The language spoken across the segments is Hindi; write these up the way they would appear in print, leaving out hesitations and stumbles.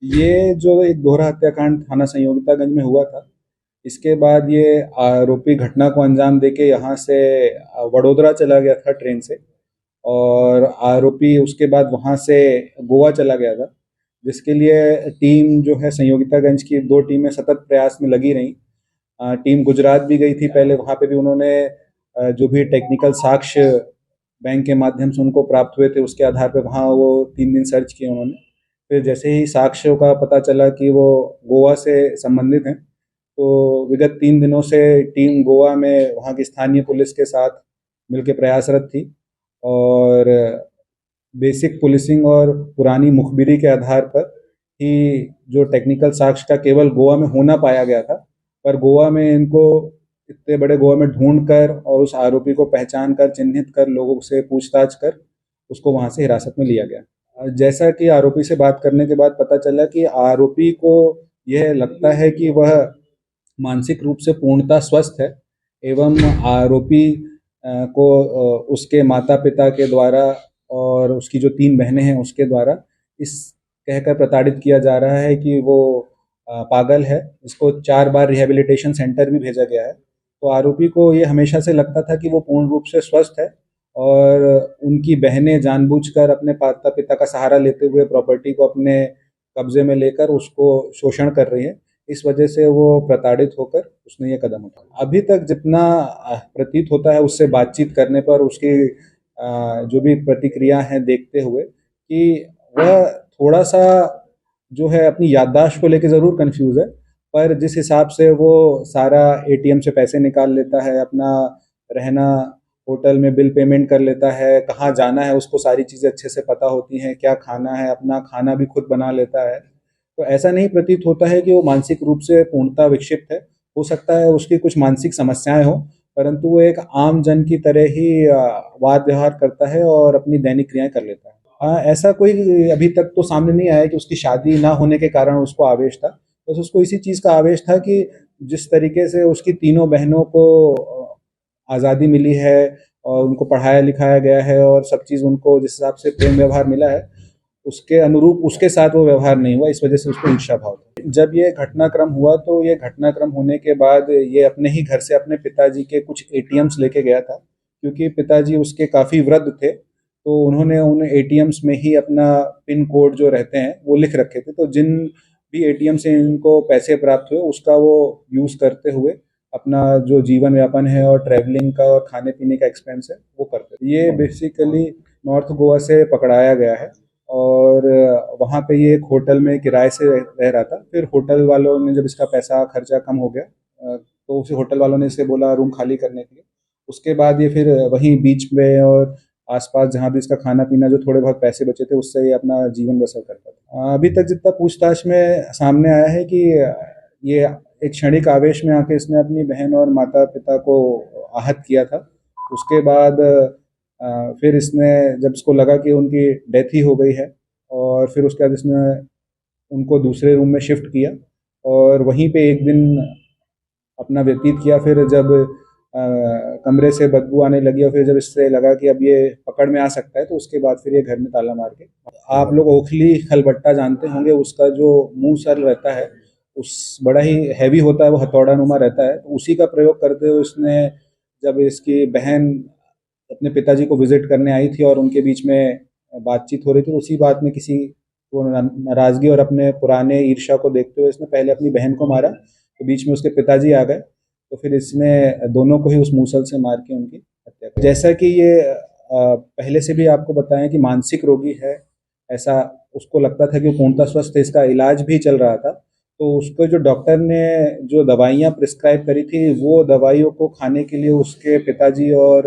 ये जो एक दोहरा हत्याकांड थाना संयोगितागंज में हुआ था, इसके बाद ये आरोपी घटना को अंजाम देके यहाँ से वडोदरा चला गया था ट्रेन से। और आरोपी उसके बाद वहाँ से गोवा चला गया था, जिसके लिए टीम जो है संयोगितागंज की दो टीमें सतत प्रयास में लगी रहीं। टीम गुजरात भी गई थी पहले, वहाँ पे भी उन्होंने जो भी टेक्निकल साक्ष्य बैंक के माध्यम से उनको प्राप्त हुए थे उसके आधार पे वहाँ वो 3 दिन सर्च किए उन्होंने। फिर जैसे ही साक्ष्यों का पता चला कि वो गोवा से संबंधित हैं, तो विगत 3 दिनों से टीम गोवा में वहाँ की स्थानीय पुलिस के साथ मिलकर प्रयासरत थी। और बेसिक पुलिसिंग और पुरानी मुखबिरी के आधार पर ही जो टेक्निकल साक्ष्य का केवल गोवा में होना पाया गया था, पर गोवा में इनको इतने बड़े गोवा में ढूंढ कर और उस आरोपी को पहचान कर चिन्हित कर लोगों से पूछताछ कर उसको वहां से हिरासत में लिया गया। जैसा कि आरोपी से बात करने के बाद पता चला कि आरोपी को यह लगता है कि वह मानसिक रूप से पूर्णतः स्वस्थ है, एवं आरोपी को उसके माता पिता के द्वारा और उसकी जो 3 बहनें हैं उसके द्वारा इस कहकर प्रताड़ित किया जा रहा है कि वो पागल है। इसको 4 बार रिहेबिलिटेशन सेंटर भी भेजा गया है। तो आरोपी को ये हमेशा से लगता था कि वो पूर्ण रूप से स्वस्थ है, और उनकी बहनें जानबूझकर अपने माता पिता का सहारा लेते हुए प्रॉपर्टी को अपने कब्जे में लेकर उसको शोषण कर रही है। इस वजह से वो प्रताड़ित होकर उसने ये कदम उठाया। अभी तक जितना प्रतीत होता है उससे बातचीत करने पर उसकी जो भी प्रतिक्रिया है देखते हुए कि वह थोड़ा सा जो है अपनी याददाश्त को लेकर ज़रूर कंफ्यूज है, पर जिस हिसाब से वो सारा एटीएम से पैसे निकाल लेता है, अपना रहना होटल में बिल पेमेंट कर लेता है, कहाँ जाना है उसको सारी चीज़ें अच्छे से पता होती हैं, क्या खाना है अपना खाना भी खुद बना लेता है। तो ऐसा नहीं प्रतीत होता है कि वो मानसिक रूप से पूर्णतः विक्षिप्त है। हो सकता है उसकी कुछ मानसिक समस्याएं हो, परंतु वो एक आम जन की तरह ही वाद व्यवहार करता है और अपनी दैनिक क्रियाएं कर लेता है। ऐसा कोई अभी तक तो सामने नहीं आया कि उसकी शादी ना होने के कारण उसको आवेश था। बस उसको इसी चीज़ का आवेश था कि जिस तरीके से उसकी तीनों बहनों को आज़ादी मिली है और उनको पढ़ाया लिखाया गया है और सब चीज़ उनको जिस हिसाब से प्रेम व्यवहार मिला है उसके अनुरूप उसके साथ वो व्यवहार नहीं हुआ, इस वजह से उसको ईर्ष्या भाव था। जब ये घटनाक्रम हुआ तो ये घटनाक्रम होने के बाद ये अपने ही घर से अपने पिताजी के कुछ एटीएम्स लेके गया था, क्योंकि पिताजी उसके काफ़ी वृद्ध थे, तो उन्होंने उन एटीएम्स में ही अपना पिन कोड जो रहते हैं वो लिख रखे थे। तो जिन भी एटीएम से इनको पैसे प्राप्त हुए उसका वो यूज़ करते हुए अपना जो जीवन यापन है और ट्रैवलिंग का और खाने पीने का एक्सपेंस है वो करते थे। ये बेसिकली नॉर्थ गोवा से पकड़ाया गया है और वहाँ पे ये एक होटल में किराए से रह रहा था। फिर होटल वालों ने जब इसका पैसा खर्चा कम हो गया तो उसे होटल वालों ने इसे बोला रूम खाली करने के लिए। उसके बाद ये फिर वहीं बीच में और आसपास जहाँ भी इसका खाना पीना जो थोड़े बहुत पैसे बचे थे उससे ये अपना जीवन बसर करता था। अभी तक जितना पूछताछ में सामने आया है कि ये एक क्षणिक आवेश में आके इसने अपनी बहन और माता पिता को आहत किया था। उसके बाद फिर इसने जब इसको लगा कि उनकी डेथ ही हो गई है और फिर उसके बाद इसने उनको दूसरे रूम में शिफ्ट किया और वहीं पे एक दिन अपना व्यतीत किया। फिर जब कमरे से बदबू आने लगी और फिर जब इससे लगा कि अब ये पकड़ में आ सकता है तो उसके बाद फिर ये घर में ताला मार के। आप लोग ओखली खलबट्टा जानते होंगे, उसका जो मुंह सर रहता है उस बड़ा ही हैवी होता है, वो हथौड़ा नुमा रहता है, तो उसी का प्रयोग करते हुए उसने जब इसकी बहन अपने पिताजी को विजिट करने आई थी और उनके बीच में बातचीत हो रही थी, उसी बात में किसी को नाराजगी और अपने पुराने ईर्ष्या को देखते हुए इसने पहले अपनी बहन को मारा, तो बीच में उसके पिताजी आ गए, तो फिर इसने दोनों को ही उस मूसल से मार के उनकी हत्या कर। जैसा कि ये पहले से भी आपको बताया कि मानसिक रोगी है, ऐसा उसको लगता था कि वो पूर्णतः स्वस्थ है, इसका इलाज भी चल रहा था। तो उसको जो डॉक्टर ने जो दवाइयाँ प्रिस्क्राइब करी थी वो दवाइयों को खाने के लिए उसके पिताजी और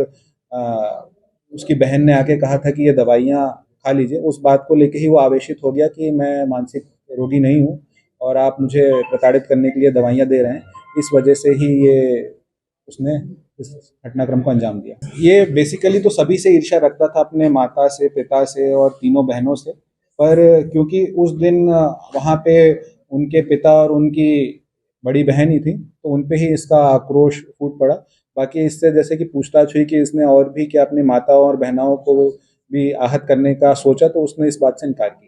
अ, उसकी बहन ने आके कहा था कि ये दवाइयाँ खा लीजिए। उस बात को लेके ही वो आवेशित हो गया कि मैं मानसिक रोगी नहीं हूँ और आप मुझे प्रताड़ित करने के लिए दवाइयाँ दे रहे हैं। इस वजह से ही ये उसने इस घटनाक्रम को अंजाम दिया। ये बेसिकली तो सभी से ईर्ष्या रखता था, अपने माता से, पिता से और तीनों बहनों से, पर क्योंकि उस दिन वहाँ पे उनके पिता और उनकी बड़ी बहन ही थी तो उन पे ही इसका आक्रोश फूट पड़ा। बाकी इससे जैसे कि पूछताछ हुई कि इसने और भी क्या अपनी माताओं और बहनाओं को भी आहत करने का सोचा, तो उसने इस बात से इनकार किया।